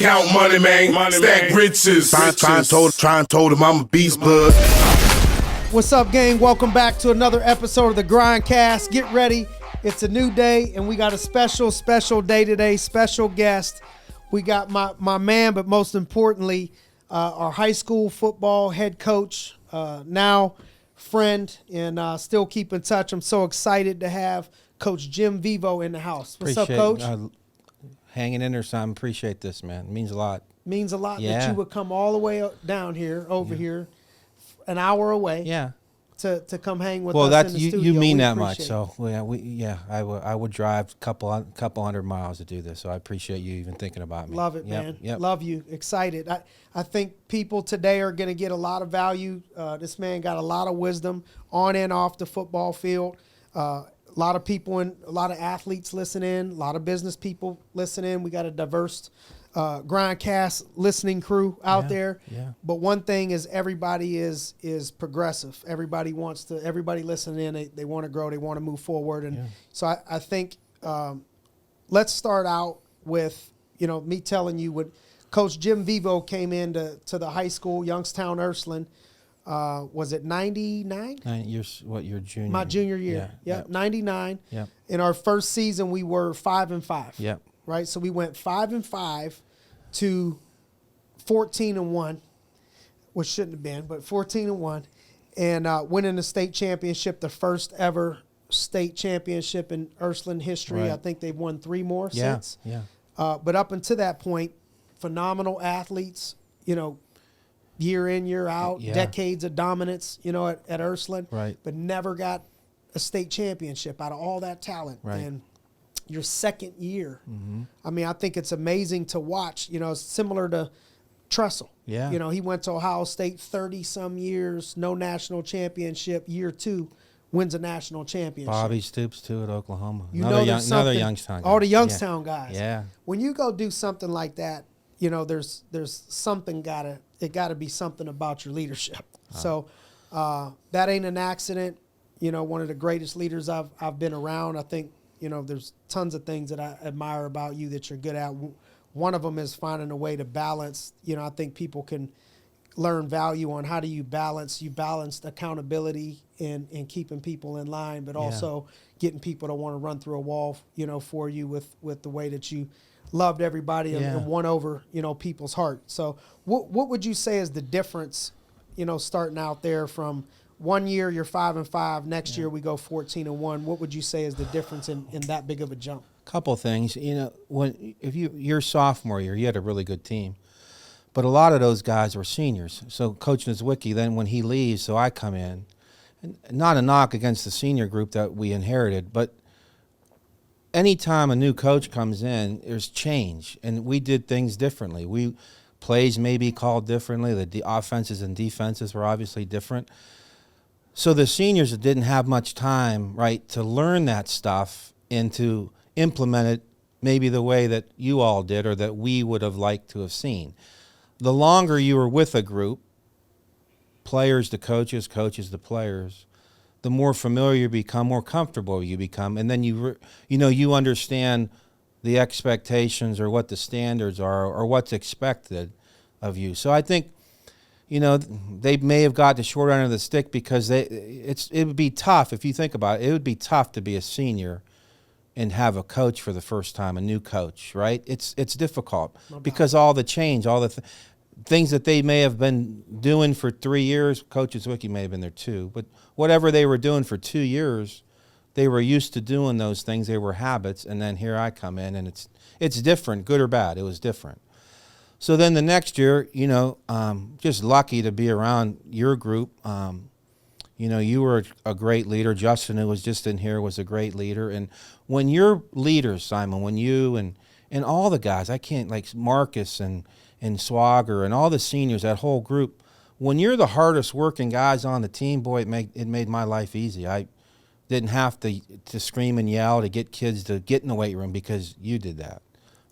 Count money, man. Stack riches. Try and told him I'm a beast, bud. What's up, gang? Welcome back to another episode of the GRINDcast. Get ready. It's a new day, and we got a special day today. Special guest. We got my man, but most importantly, our high school football head coach, now friend, and still keep in touch. I'm so excited to have Coach Jim Vivo in the house. What's up, Coach? Hanging in there, Simon. Appreciate this, man. It means a lot. Means a lot that you would come all the way down here, here, an hour away. Yeah. To come hang with us in the studio. Well, you mean that much. So I would drive a couple hundred miles to do this. So I appreciate you even thinking about me. Love it, man. Yep. Love you. Excited. I think people today are going to get a lot of value. This man got a lot of wisdom on and off the football field. A lot of people and a lot of athletes listen in. A lot of business people listen in. We got a diverse GRINDcast listening crew out there. Yeah. But one thing is everybody is progressive. Everybody listening in, they want to grow, they want to move forward. And so I think let's start out with, me telling you when Coach Jim Vivo came into the high school, Youngstown, Ursuline. Was it 99? Your junior? My junior year. Yeah. Yep. 99. Yep. In our first season, we were 5-5. Yep. Right. So we went 5-5 to 14-1, which shouldn't have been, but 14-1, and winning the state championship, the first ever state championship in Ursuline history. Right. I think they've won 3 more since. Yeah. But up until that point, phenomenal athletes, year in, year out, decades of dominance, at Ursuline, right. but never got a state championship out of all that talent. Right. And your second year, I mean, I think it's amazing to watch, similar to Tressel. Yeah. He went to Ohio State 30-some years, no national championship. Year 2, wins a national championship. Bobby Stoops, too, at Oklahoma. Another Youngstown guy. All the Youngstown guys. Yeah. When you go do something like that, there's something it got to be something about your leadership. So that ain't an accident. One of the greatest leaders I've been around. I think, there's tons of things that I admire about you that you're good at. One of them is finding a way to balance. I think people can learn value on how do you balance. You balance accountability and keeping people in line, but also getting people to want to run through a wall, for you with the way that you loved everybody and won over, people's heart. So what would you say is the difference, starting out there from one year you're 5-5, next year we go 14-1. What would you say is the difference in that big of a jump? Couple things. If your sophomore year, you had a really good team, but a lot of those guys were seniors. So Coach Nizwicki, then when he leaves, so I come in, and not a knock against the senior group that we inherited, but anytime a new coach comes in, there's change, and we did things differently. Plays may be called differently. The offenses and defenses were obviously different. So the seniors didn't have much time, right, to learn that stuff and to implement it maybe the way that you all did or that we would have liked to have seen. The longer you were with a group, players to coaches, coaches to players, the more familiar you become, more comfortable you become, and then you understand the expectations or what the standards are or what's expected of you. So I think, they may have got the short end of the stick because it would be tough, if you think about it, it would be tough to be a senior and have a coach for the first time, a new coach, right? It's difficult because all the change, all the things that they may have been doing for 3 years, Coach Nizwicki may have been there 2, but whatever they were doing for 2 years, they were used to doing those things. They were habits, and then here I come in, and it's different, good or bad. It was different. So then the next year, just lucky to be around your group. You were a great leader. Justin, who was just in here, was a great leader. And when your leaders, Simon, when you and all the guys, I can't, like Marcus and Swagger and all the seniors, that whole group, when you're the hardest working guys on the team, boy, it made my life easy. I didn't have to scream and yell to get kids to get in the weight room because you did that.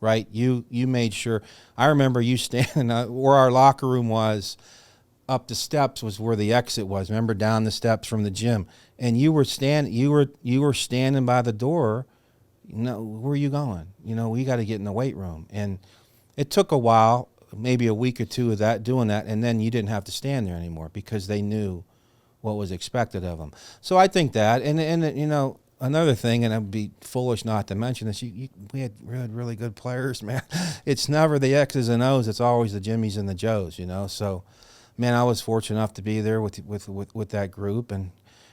Right, you made sure. I remember you standing where our locker room was. Up the steps was where the exit was. Remember, down the steps from the gym, and you were standing. You were standing by the door. Where are you going? We got to get in the weight room, and it took a while, maybe a week or two of that, doing that, and then you didn't have to stand there anymore because they knew what was expected of them. So I think that, and you know, another thing, and I'd be foolish not to mention this, we had really good players, man. It's never the X's and O's, it's always the Jimmies and the Joes, you know. So, man, I was fortunate enough to be there with that group, and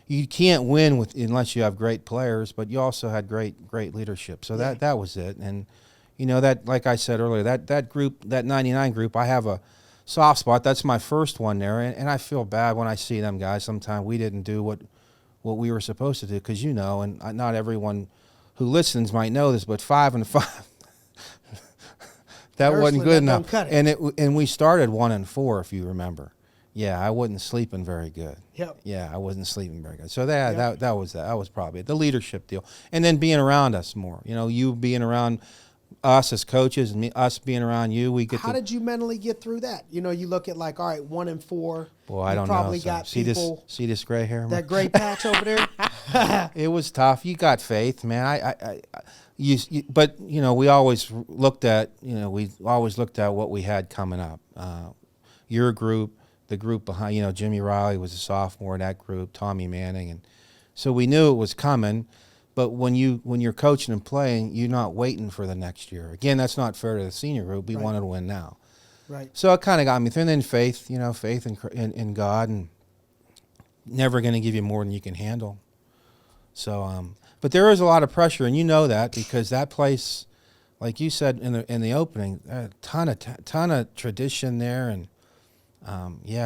you can't win unless you have great players, but you also had great leadership. So that was it. And you know, that, like I said earlier, that group, that 99 group, I have a soft spot. That's my first one there, and I feel bad when I see them guys. Sometimes we didn't do what we were supposed to do, because you know, and not everyone who listens might know this, but 5-5, that wasn't good enough. And we started 1-4, if you remember. Yeah, I wasn't sleeping very good. Yep. Yeah, I wasn't sleeping very good. So that was probably it. The leadership deal, and then being around us more. You know, you being around us as coaches, and us being around you. How did you mentally get through that? You know, you look at like, all right, 1-4. Boy, I don't probably know. Got see people, this gray hair? That gray patch over there. It was tough. You got faith, man. But you know, we always looked at what we had coming up. Your group. The group behind, you know, Jimmy Riley was a sophomore in that group, Tommy Manning, and so we knew it was coming. But when you're coaching and playing, you're not waiting for the next year. Again, that's not fair to the senior group. We wanted to win now, right? So it kind of got me through. And then faith in God, and never going to give you more than you can handle. So, but there is a lot of pressure, and you know that, because that place, like you said in the opening, a ton of tradition there, and.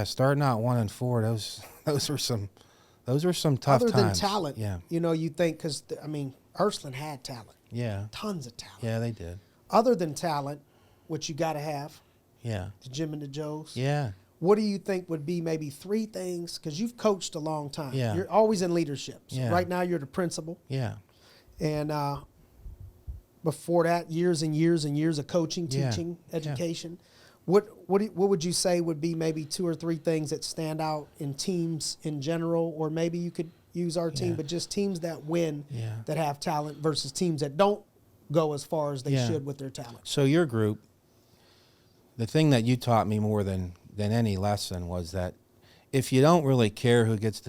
Starting out 1-4, those were some tough times. Other than talent, yeah. You know, you think, because I mean, Ursuline had talent, yeah, tons of talent. Yeah, they did. Other than talent, which you got to have, yeah, the Jim and the Joes, yeah. What do you think would be maybe 3 things? Because you've coached a long time. Yeah, you're always in leadership. So yeah. Right now, you're the principal. Yeah, and before that, years and years and years of coaching, teaching, education. Yeah. What would you say would be maybe 2 or 3 things that stand out in teams in general, or maybe you could use our team, but just teams that win, that have talent versus teams that don't go as far as they should with their talent? So your group, the thing that you taught me more than any lesson was that if you don't really care who gets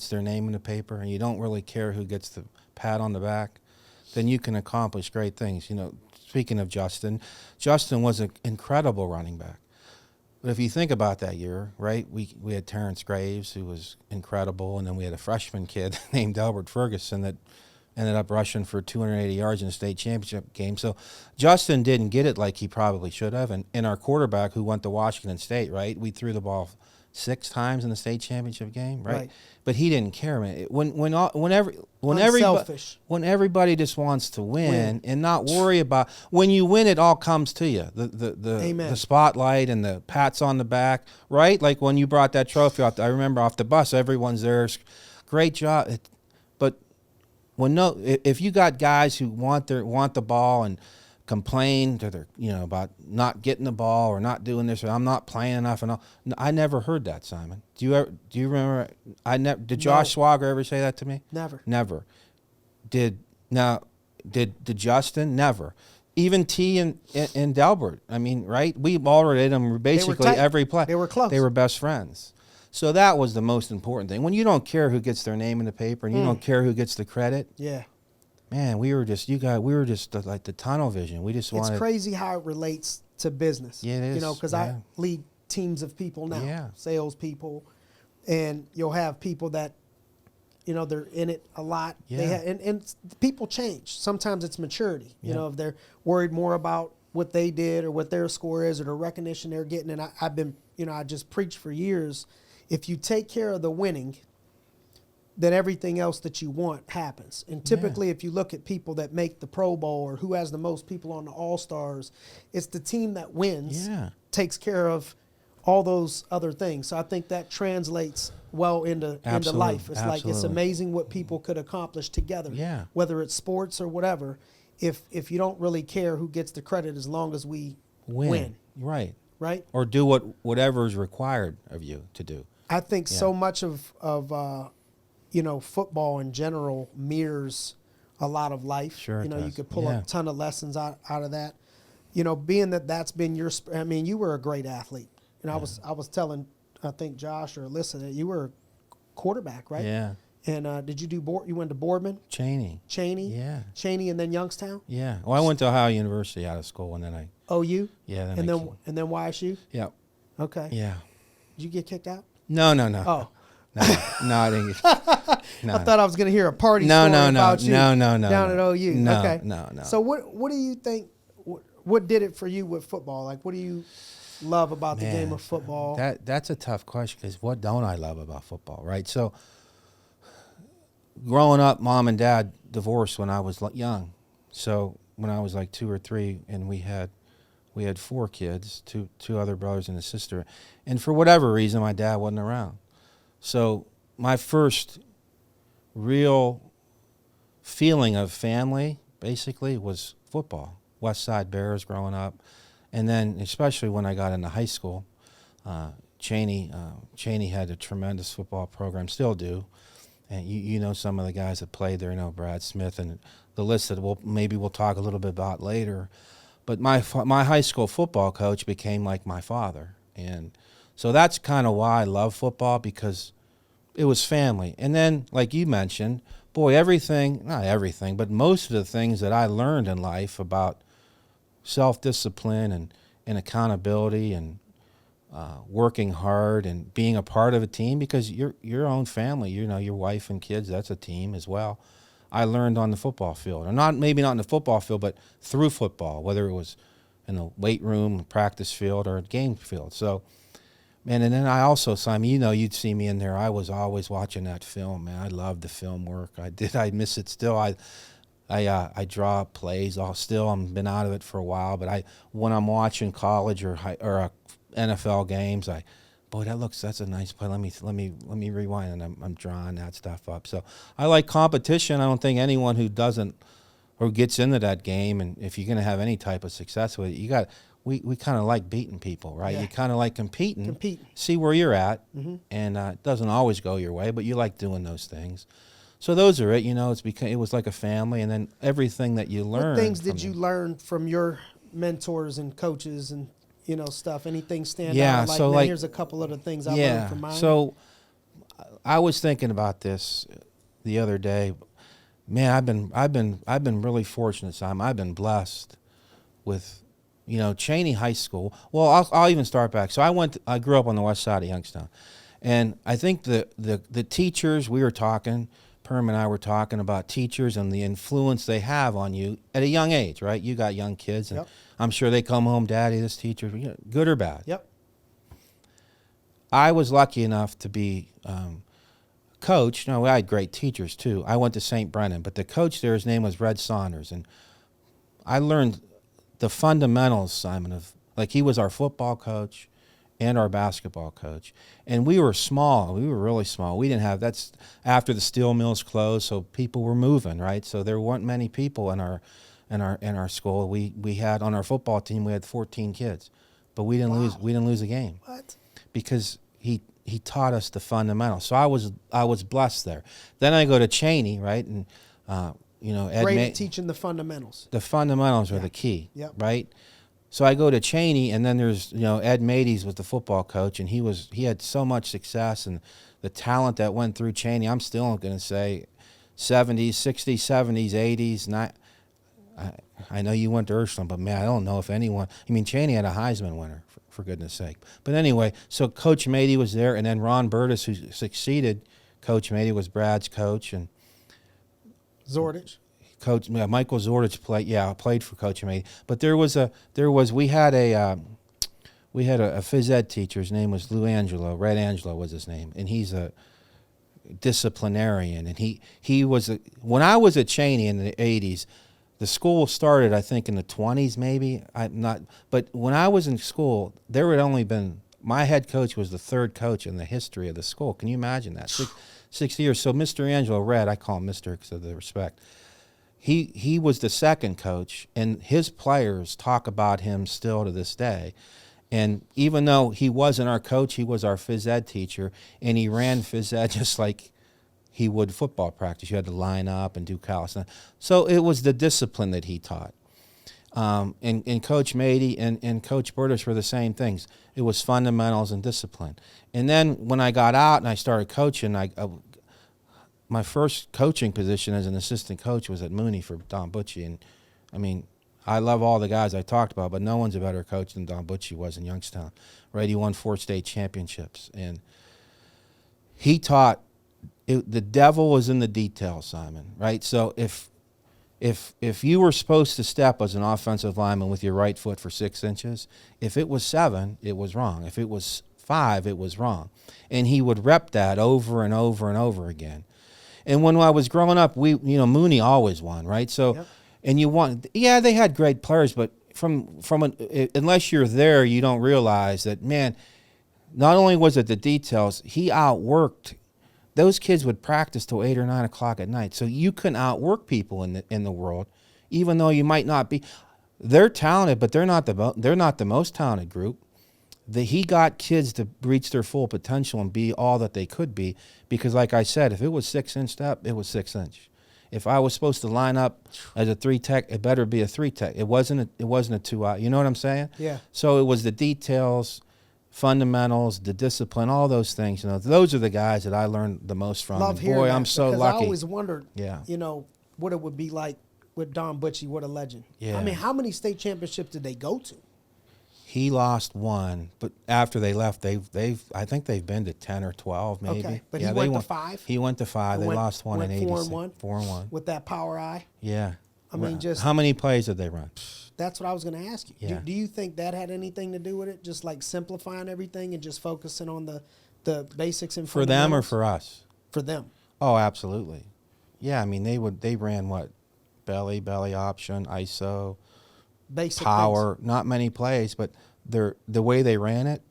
their name in the paper, and you don't really care who gets the pat on the back, then you can accomplish great things. You know, speaking of Justin was an incredible running back. But if you think about that year, right, we had Terrence Graves, who was incredible, and then we had a freshman kid named Albert Ferguson that ended up rushing for 280 yards in a state championship game. So Justin didn't get it like he probably should have. And our quarterback, who went to Washington State, right, we threw the ball 6 times in the state championship game, right? But he didn't care, man. When everybody just wants to win and not worry about, when you win, it all comes to you. The spotlight and the pats on the back, right? Like when you brought that trophy off, I remember off the bus, everyone's there, great job. But if you got guys who want the ball and complain to about not getting the ball or not doing this, or I'm not playing enough, and all. I never heard that, Simon. Do you remember? Did Josh Swagger ever say that to me? Never. Did Justin? Never. Even T and Delbert. I mean, right? We already them basically every play. They were close. They were best friends. So that was the most important thing. When you don't care who gets their name in the paper, and you don't care who gets the credit. Yeah. Man, we were just like the tunnel vision. We just wanted. It's crazy how it relates to business. Yeah, it is. You know, because I lead teams of people now, sales people, and you'll have people that, they're in it a lot. Yeah. And people change. Sometimes it's maturity. You know, if they're worried more about what they did or what their score is or the recognition they're getting. And I've been, I just preached for years. If you take care of the winning, then everything else that you want happens. And typically, if you look at people that make the Pro Bowl or who has the most people on the All-Stars, it's the team that wins, takes care of all those other things. So I think that translates well into life. It's like, it's amazing what people could accomplish together, whether it's sports or whatever, if you don't really care who gets the credit, as long as we win. Right. Right? Or do whatever is required of you to do. I think so much of football in general mirrors a lot of life. Sure, you could pull a ton of lessons out of that. being that that's been your, I mean, you were a great athlete. And I was telling, I think Josh or Alyssa, that you were a quarterback, right? Yeah. And did you do you went to Boardman? Cheney. Yeah. Cheney and then Youngstown? Yeah. Well, I went to Ohio University out of school, and then OU? yeah. And then YSU? Yeah. Okay. Yeah. Did you get kicked out? No. Oh. No, I didn't. No. I thought I was going to hear a party story about you down at OU. No, Okay. no. So what do you think, what did it for you with football? Like, what do you love about the game of football? That's a tough question, because what don't I love about football, right? So growing up, mom and dad divorced when I was young. So when I was like 2 or 3, and we had 4 kids, two other brothers and a sister. And for whatever reason, my dad wasn't around. So my first real feeling of family basically was football. West Side Bears growing up. And then especially when I got into high school, Cheney had a tremendous football program, still do. And you know some of the guys that played there, Brad Smith, and the list that we'll talk a little bit about later. But my high school football coach became like my father. And so that's kind of why I love football, because it was family. And then, like you mentioned, boy, not everything, but most of the things that I learned in life about self-discipline and accountability and working hard and being a part of a team, because your own family, your wife and kids, that's a team as well. I learned on the football field, or maybe not in the football field, but through football, whether it was in the weight room, practice field, or game field. So, man, and then I also, Simon, you'd see me in there. I was always watching that film, man. I loved the film work. I miss it still. I draw plays. I've been out of it for a while, but when I'm watching college or NFL games, that's a nice play. Let me rewind, and I'm drawing that stuff up. So I like competition. I don't think anyone who doesn't or gets into that game, and if you're going to have any type of success with it, we kind of like beating people, right? Yeah. You kind of like competing, see where you're at, and it doesn't always go your way, but you like doing those things. So those are it. It was like a family, and then everything that you learn. What things did you learn from your mentors and coaches and stuff? Anything stand out? So here's a couple of the things I learned from mine. So I was thinking about this the other day. Man, I've been really fortunate, Simon. I've been blessed with, Cheney High School. Well, I'll even start back. So I grew up on the west side of Youngstown, and I think the teachers, we were talking, Perm and I were talking about teachers and the influence they have on you at a young age, right? You got young kids, and I'm sure they come home, Daddy, this teacher, good or bad. Yep. I was lucky enough to be coached. No, I had great teachers too. I went to St. Brennan, but the coach there, his name was Red Saunders, and I learned the fundamentals, Simon, he was our football coach and our basketball coach. And we were small. We were really small. We didn't have, that's after the steel mills closed, so people were moving, right? So there weren't many people in our school. We had, on our football team, we had 14 kids. But we didn't lose a game. What? Because he taught us the fundamentals. So I was blessed there. Then I go to Cheney, right? And Ed great at teaching the fundamentals. The fundamentals are the key, right? So I go to Cheney, and then there's Ed Mades was the football coach, and he had so much success, and the talent that went through Cheney. I'm still going to say 70s, 60s, 70s, 80s. I know you went to Ursuline, but man, I don't know if anyone. Cheney had a Heisman winner, for goodness sake. But anyway, so Coach Mady was there, and then Ron Burtis, who succeeded Coach Mady, was Brad's coach, and Zordich. Coach Michael Zordich played for Coach Mady. But we had a phys ed teacher. His name was Lou Angelo. Red Angelo was his name, and he's a disciplinarian. And he was when I was at Cheney in the 80s. The school started, I think, in the 20s, maybe. But when I was in school, there had only been, my head coach was the 3rd coach in the history of the school. Can you imagine that? 6 years. So Mr. Angelo, Red, I call him Mr. because of the respect. He was the 2nd coach, and his players talk about him still to this day. And even though he wasn't our coach, he was our phys ed teacher, and he ran phys ed just like he would football practice. You had to line up and do calisthenics. So it was the discipline that he taught. And Coach Mady and Coach Burdish were the same things. It was fundamentals and discipline. And then when I got out and I started coaching, my first coaching position as an assistant coach was at Mooney for Don Butche. And, I mean, I love all the guys I talked about, but no one's a better coach than Don Butche was in Youngstown, right? He won 4 state championships. And he taught the devil was in the details, Simon, right? So if you were supposed to step as an offensive lineman with your right foot for 6 inches, if it was 7, it was wrong. If it was 5, it was wrong. And he would rep that over and over and over again. And when I was growing up, Mooney always won, right? So, yep. And you won. Yeah, they had great players, but unless you're there, you don't realize that, man, not only was it the details, he outworked. Those kids would practice till 8 or 9 o'clock at night. So you couldn't outwork people in the world, even though you might not be. They're talented, but they're not the most talented group. He got kids to reach their full potential and be all that they could be. Because, like I said, if it was 6-inch step, it was 6-inch. If I was supposed to line up as a 3-tech, it better be a 3-tech. It wasn't a 2 out. You know what I'm saying? Yeah. So it was the details, fundamentals, the discipline, all those things. Those are the guys that I learned the most from. Love hearing that, I'm so because lucky. I always wondered, what it would be like with Don Butche. What a legend. Yeah. I mean, how many state championships did they go to? He lost 1, but after they left, I think they've been to 10 or 12 maybe. Okay, but he went to 5. He went to 5. They lost 1 in 86. 4-1 with that power eye. Yeah. I mean, just how many plays did they run? That's what I was going to ask you. Yeah. Do you think that had anything to do with it? Just like simplifying everything and just focusing on the basics and for them or for us? For them. Oh, absolutely. Yeah, I mean they ran what? Belly option, ISO. Basic power, things. Not many plays, but the way they ran it,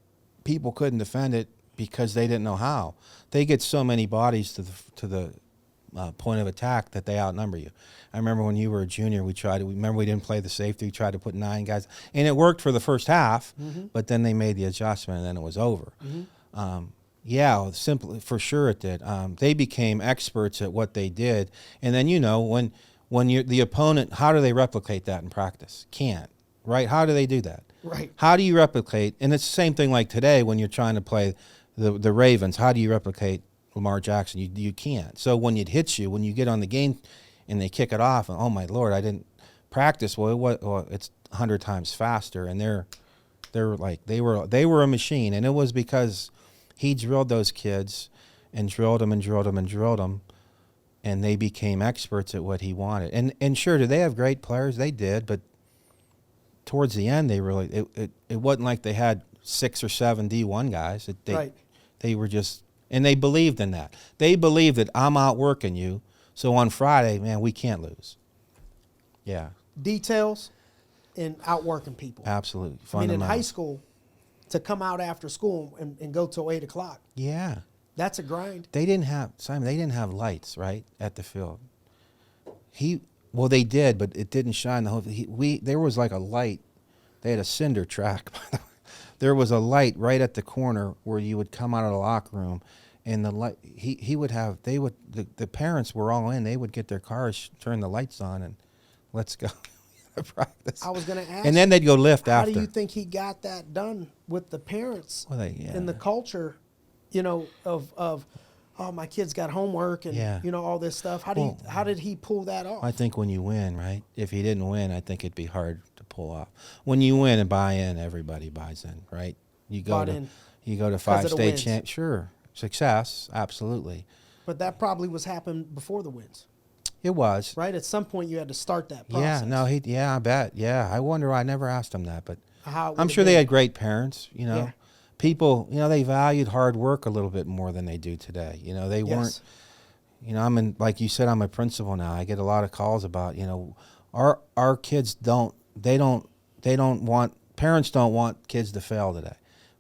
people couldn't defend it because they didn't know how. They get so many bodies to the point of attack that they outnumber you. I remember when you were a junior, we didn't play the safety. We tried to put 9 guys, and it worked for the first half, but then they made the adjustment, and then it was over. Simply for sure it did. They became experts at what they did, and then when you're the opponent, how do they replicate that in practice? Can't, right? How do they do that? Right. How do you replicate? And it's the same thing like today when you're trying to play the Ravens. How do you replicate Lamar Jackson? You can't. So when it hits you, when you get on the game and they kick it off, and oh my Lord, I didn't practice. Well, it's 100 times faster, and they were a machine, and it was because he drilled those kids and drilled them and drilled them and drilled them. And they became experts at what he wanted. And sure, did they have great players? They did, but towards the end, they really it wasn't like they had 6 or 7 D1 guys. They were just, and they believed in that. They believed that I'm outworking you, so on Friday, man, we can't lose. Yeah. Details and outworking people. Absolutely. I mean, in high school, to come out after school and go till 8 o'clock. Yeah. That's a grind. They didn't have lights, right, at the field. They did, but it didn't shine the whole. There was like a light. They had a cinder track. By the way. There was a light right at the corner where you would come out of the locker room, and the light. The parents were all in. They would get their cars, turn the lights on, and let's go to practice. I was going to ask. And then they'd go lift after. How do you think he got that done with the parents and the culture? Of my kids got homework and all this stuff. How did he pull that off? I think when you win, right? If he didn't win, I think it'd be hard to pull off. When you win and buy in, everybody buys in, right? You go to 5 state champ, sure, success, absolutely. But that probably was happening before the wins. It was right at some point. You had to start that process. I bet. Yeah, I wonder. I never asked him that, but I'm sure they had great parents. Yeah. People, they valued hard work a little bit more than they do today. They weren't, like you said, I'm a principal now. I get a lot of calls about, our kids parents don't want kids to fail today.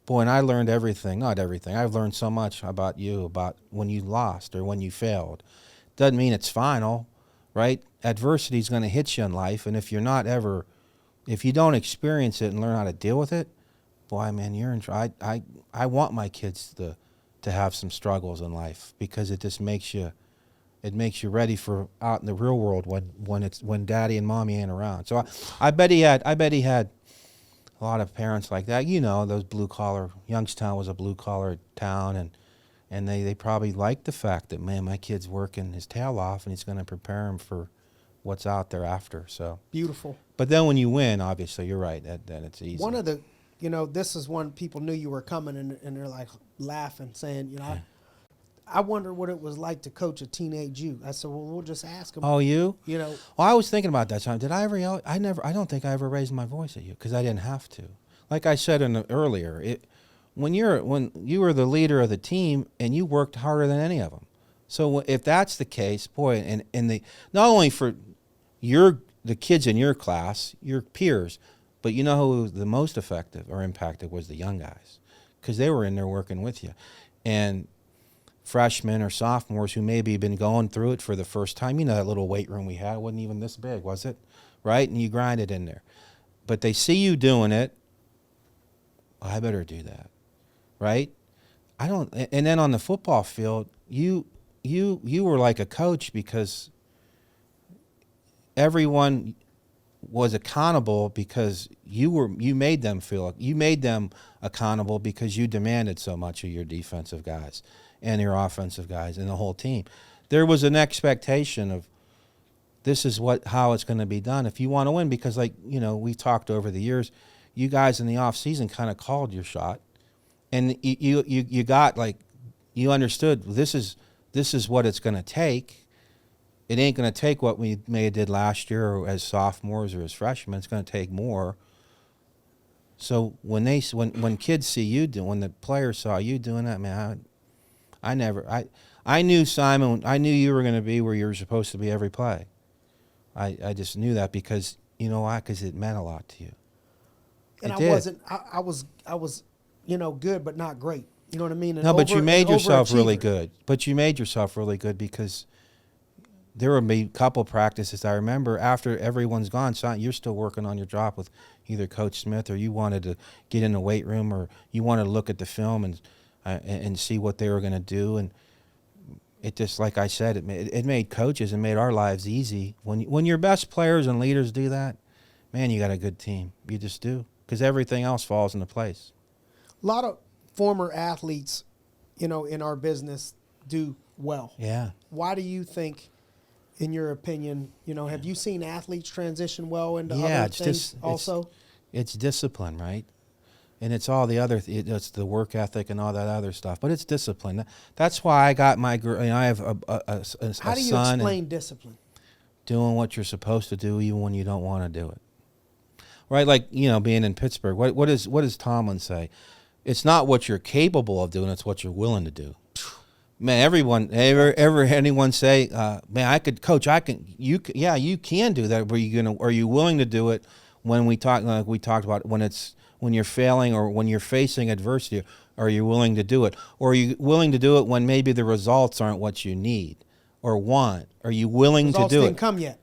Boy, and I learned not everything. I've learned so much about you, about when you lost or when you failed. Doesn't mean it's final, right? Adversity is going to hit you in life. And if you don't experience it and learn how to deal with it, boy, man, you're in trouble. I want my kids to have some struggles in life because it just makes you It makes you ready for out in the real world when daddy and mommy ain't around. So I bet he had a lot of parents like that. You know, those blue collar. Youngstown was a blue collar town, and they probably liked the fact that, man, my kid's working his tail off and he's going to prepare him for what's out there after. So Beautiful. But then when you win, obviously, you're right. Then it's easy. One of the, this is when people knew you were coming, and they're like laughing, saying, I wonder what it was like to coach a teenage you. I said, well, we'll just ask him. Oh, you? Well, I was thinking about that time. Did I ever yell? I don't think I ever raised my voice at you because I didn't have to. Like I said earlier, when you were the leader of the team and you worked harder than any of them. So if that's the case, boy, and not only for the kids in your class, your peers, but you know who was the most effective or impacted was the young guys because they were in there working with you. And freshmen or sophomores who maybe been going through it for the first time, that little weight room we had wasn't even this big, was it? Right? And you grind it in there. But they see you doing it, I better do that. Right? And then on the football field, you were like a coach because everyone was accountable because you made them accountable because you demanded so much of your defensive guys and your offensive guys and the whole team. There was an expectation of this is how it's going to be done if you want to win because we talked over the years, you guys in the off season kind of called your shot and you got you understood this is what it's going to take. It ain't going to take what we did last year or as sophomores or as freshmen. It's going to take more. So when kids see you when the players saw you doing that, man, I knew Simon. I knew you were going to be where you were supposed to be every play. I just knew that because you know why? Because it meant a lot to you. And I was good, but not great. You know what I mean? But you made yourself really good. But you made yourself really good because there would be a couple practices I remember after everyone's gone, you're still working on your drop with either Coach Smith or you wanted to get in the weight room or you wanted to look at the film and see what they were going to do. And it just, like I said, it made coaches and made our lives easy. When your best players and leaders do that, man, you got a good team. You just do because everything else falls into place. A lot of former athletes, in our business do well. Yeah. Why do you think, in your opinion, have you seen athletes transition well into other things also? It's discipline, right? And it's all the other, it's the work ethic and all that other stuff. But it's discipline. That's why I got I have a son. How do you explain discipline? Doing what you're supposed to do even when you don't want to do it. Right? Like, being in Pittsburgh. What does Tomlin say? It's not what you're capable of doing, it's what you're willing to do. Man, anyone say, man, I could coach, you can do that, but are you willing to do it when we talked about when you're failing or when you're facing adversity, are you willing to do it? Or are you willing to do it when maybe the results aren't what you need or want? Are you willing to do it? Results didn't come yet.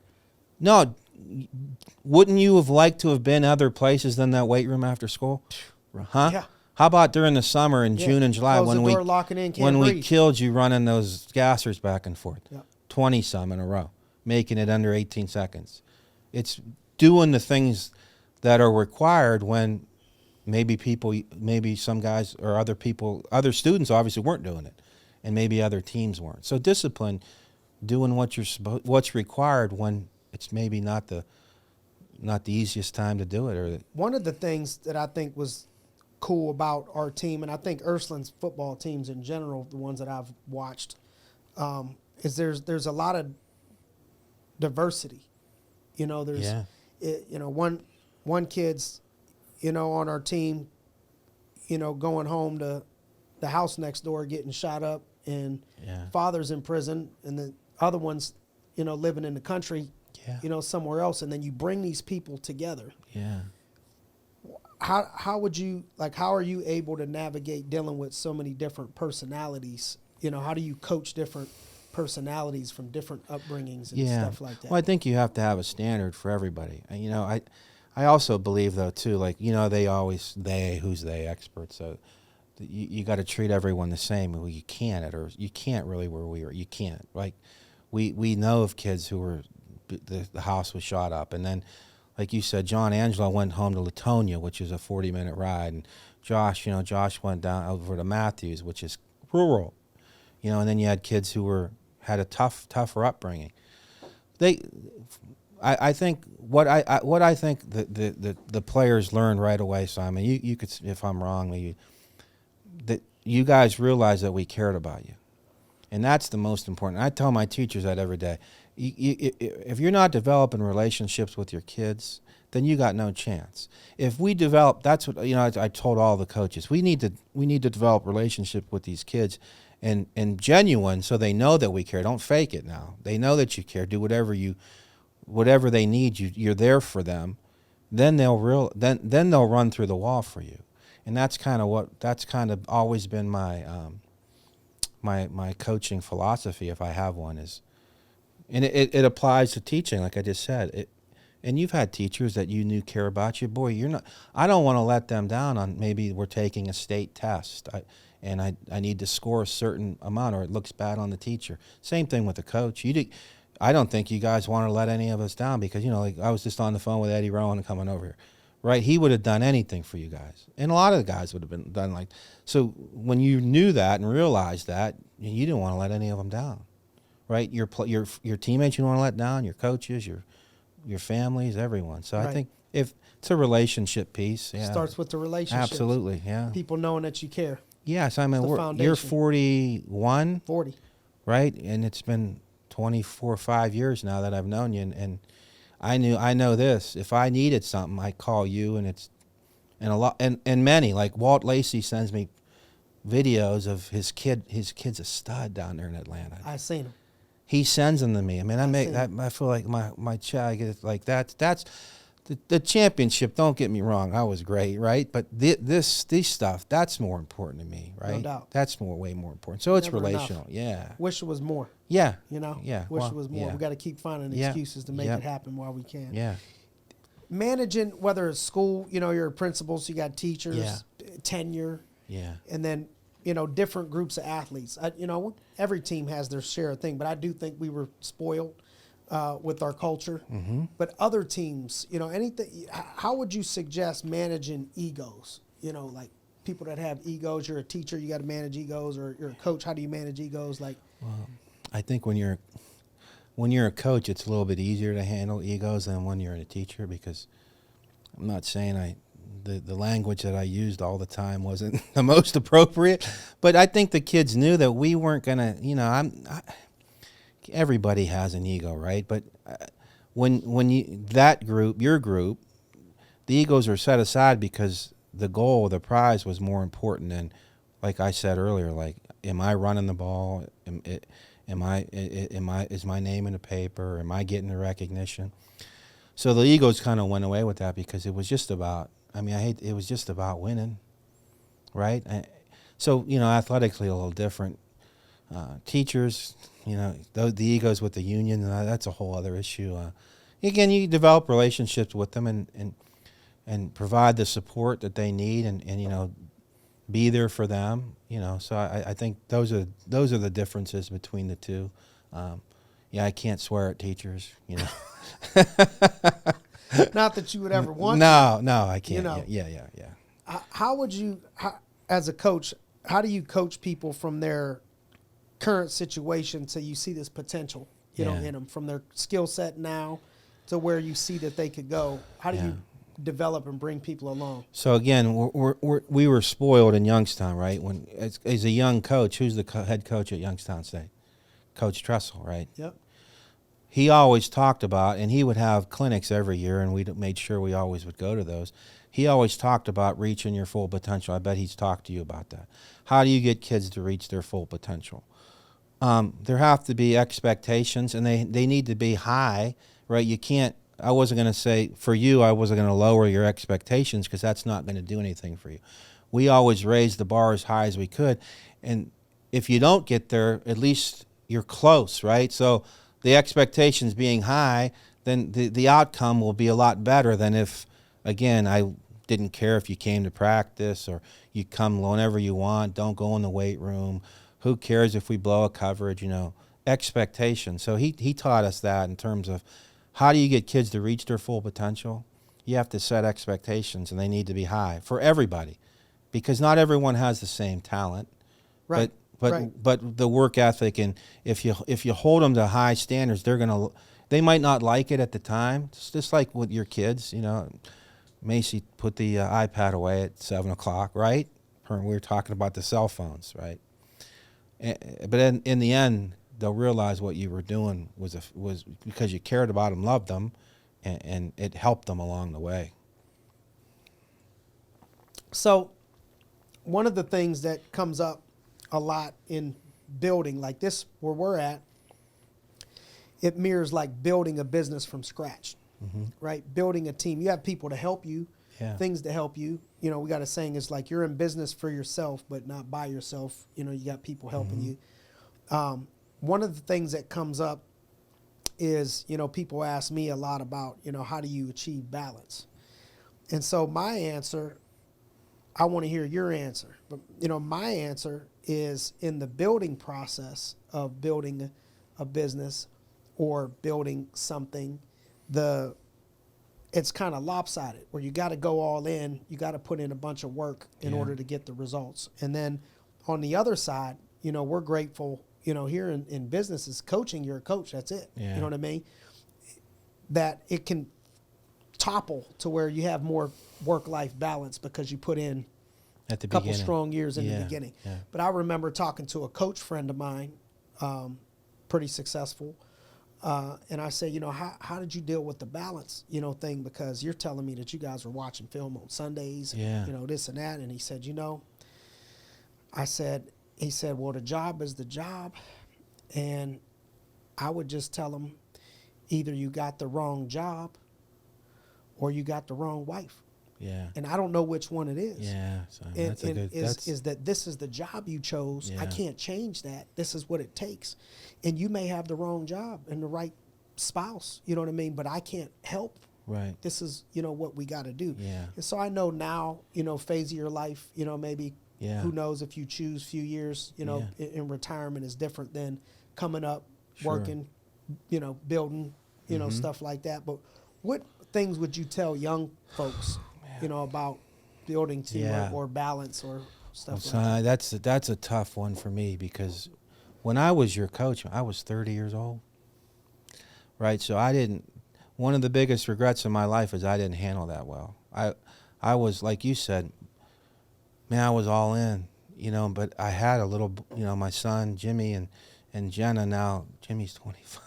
No. Wouldn't you have liked to have been other places than that weight room after school? Huh? Yeah. How about during the summer in June and July when we killed you running those gassers back and forth? Yeah. 20-some in a row, making it under 18 seconds. It's doing the things that are required when maybe some guys or other students obviously weren't doing it, and maybe other teams weren't. So discipline, doing what's required when it's maybe not the easiest time to do it. One of the things that I think was cool about our team, and I think Ursuline's football teams in general, the ones that I've watched, is there's a lot of diversity. One kid's, on our team, going home to the house next door getting shot up, and father's in prison, and the other one's, living in the country, somewhere else, and then you bring these people together. Yeah. How would you how are you able to navigate dealing with so many different personalities? How do you coach different personalities from different upbringings and stuff like that? Well, I think you have to have a standard for everybody. I also believe though too, who's they experts. So you got to treat everyone the same. Well, you can't, or you can't really where we are. You can't. Like we know of kids who were the house was shot up, and then, like you said, John Angelo went home to Latonia, which is a 40-minute ride, and Josh went down over to Matthews, which is rural, and then you had kids who had a tougher upbringing. I think what I think the players learned right away, Simon. You could, if I'm wrong, that you guys realized that we cared about you, and that's the most important. I tell my teachers that every day. If you're not developing relationships with your kids, then you got no chance. If we develop, that's what I told all the coaches. We need to develop relationship with these kids, and genuine, so they know that we care. Don't fake it now. They know that you care. Do whatever they need. You're there for them. Then they'll run through the wall for you, and that's kind of always been my my coaching philosophy, if I have one, is. And it applies to teaching, like I just said. And you've had teachers that you knew care about you. Boy, you're not. I don't want to let them down on maybe we're taking a state test, and I need to score a certain amount, or it looks bad on the teacher. Same thing with the coach. I don't think you guys want to let any of us down because like I was just on the phone with Eddie Rowan coming over here, right? He would have done anything for you guys, and a lot of the guys would have been done like. So when you knew that and realized that, you didn't want to let any of them down. Right, your teammates you don't want to let down, your coaches, your families, everyone. So right. I think if it's a relationship piece, starts with the relationship. Absolutely, yeah. People knowing that you care. Yes, I mean you're 41, 40, right, and it's been 5 years now that I've known you, and I know this. If I needed something, I call you, and many like Walt Lacey sends me videos of his kid. His kid's a stud down there in Atlanta. I've seen him. He sends them to me. I mean, I feel like my child gets like that. That's the championship. Don't get me wrong, that was great, right? But this stuff, that's more important to me, right? No doubt. That's way more important. So it's never relational. Enough. Yeah. Wish it was more. Yeah. Yeah. Wish it was more. We got to keep finding excuses to make it happen while we can. Yeah. Managing, whether it's school, you're a principal, so you got teachers, tenure. Yeah. And then different groups of athletes. Every team has their share of thing, but I do think we were spoiled with our culture. Mm-hmm. But other teams, anything. How would you suggest managing egos? Like people that have egos. You're a teacher, you got to manage egos, or you're a coach. How do you manage egos? Well, I think when you're a coach, it's a little bit easier to handle egos than when you're a teacher, because I'm not saying the language that I used all the time wasn't the most appropriate, but I think the kids knew that we weren't gonna. Everybody has an ego, right? But when your group, the egos are set aside because the goal, the prize, was more important than, like I said earlier, like, am I running the ball? Is my name in the paper? Am I getting the recognition? So the egos kind of went away with that because it was just about. It was just about winning, right? So, athletically a little different. Teachers, the egos with the union, that's a whole other issue. Again, you develop relationships with them and provide the support that they need and be there for them. So I think those are the differences between the two. I can't swear at teachers, Not that you would ever want to. No, I can't. Yeah. How would you, as a coach, how do you coach people from their current situation so you see this potential, in them, from their skill set now to where you see that they could go? How do you develop and bring people along? So again, we were spoiled in Youngstown, right? When as a young coach, who's the head coach at Youngstown State? Coach Tressel, right? Yep. He always talked about, and he would have clinics every year, and we made sure we always would go to those. He always talked about reaching your full potential. I bet he's talked to you about that. How do you get kids to reach their full potential? There have to be expectations, and they need to be high, right? You can't, I wasn't going to say, for you, I wasn't going to lower your expectations because that's not going to do anything for you. We always raised the bar as high as we could, and if you don't get there, at least you're close, right? So the expectations being high, then the outcome will be a lot better than if, again, I didn't care if you came to practice or you come whenever you want, don't go in the weight room. Who cares if we blow a coverage, expectation. So he taught us that in terms of how do you get kids to reach their full potential? You have to set expectations, and they need to be high for everybody, because not everyone has the same talent. Right. But the work ethic, and if you hold them to high standards, they might not like it at the time. It's just like with your kids, you know. Macy put the iPad away at 7:00, right? We were talking about the cell phones, right? But in the end, they'll realize what you were doing was because you cared about them, loved them, and it helped them along the way. So one of the things that comes up a lot in building like this, where we're at, it mirrors like building a business from scratch, right? Building a team. You have people to help you, things to help you. You know, we got a saying, it's like you're in business for yourself, but not by yourself. You know, you got people helping you. One of the things that comes up is, you know, people ask me a lot about, you know, how do you achieve balance? And so my answer, I want to hear your answer. But, you know, my answer is in the building process of building a business or building something, it's kind of lopsided, where you got to go all in, you got to put in a bunch of work in order to get the results. And then on the other side, you know, we're grateful, you know, here in businesses, coaching, you're a coach, that's it. You know what I mean? That it can topple to where you have more work-life balance because you put in at the couple beginning. strong years in the beginning. But I remember talking to a coach friend of mine, pretty successful, and I said, you know, how did you deal with the balance, you know, thing? Because you're telling me that you guys were watching film on Sundays, you know, this and that. And he said, you know, he said, well, the job is the job. And I would just tell him, either you got the wrong job or you got the wrong wife. And I don't know which one it is. So that's a good. Is that this is the job you chose? I can't change that. This is what it takes. And you may have the wrong job and the right spouse. You know what I mean? But I can't help. Right. This is, you know, what we got to do. And so I know now, you know, phase of your life, you know, maybe who knows if you choose few years, you know, in retirement is different than coming up, working, you know, building, you know, stuff like that. But what things would you tell young folks, you know, about building teamwork or balance or stuff like that? That's a tough one for me, because when I was your coach, I was 30 years old, right? So one of the biggest regrets in my life is I didn't handle that well. I was, like you said, man, I was all in, you know, but I had a little, you know, my son, Jimmy, and Jenna now, Jimmy's 25,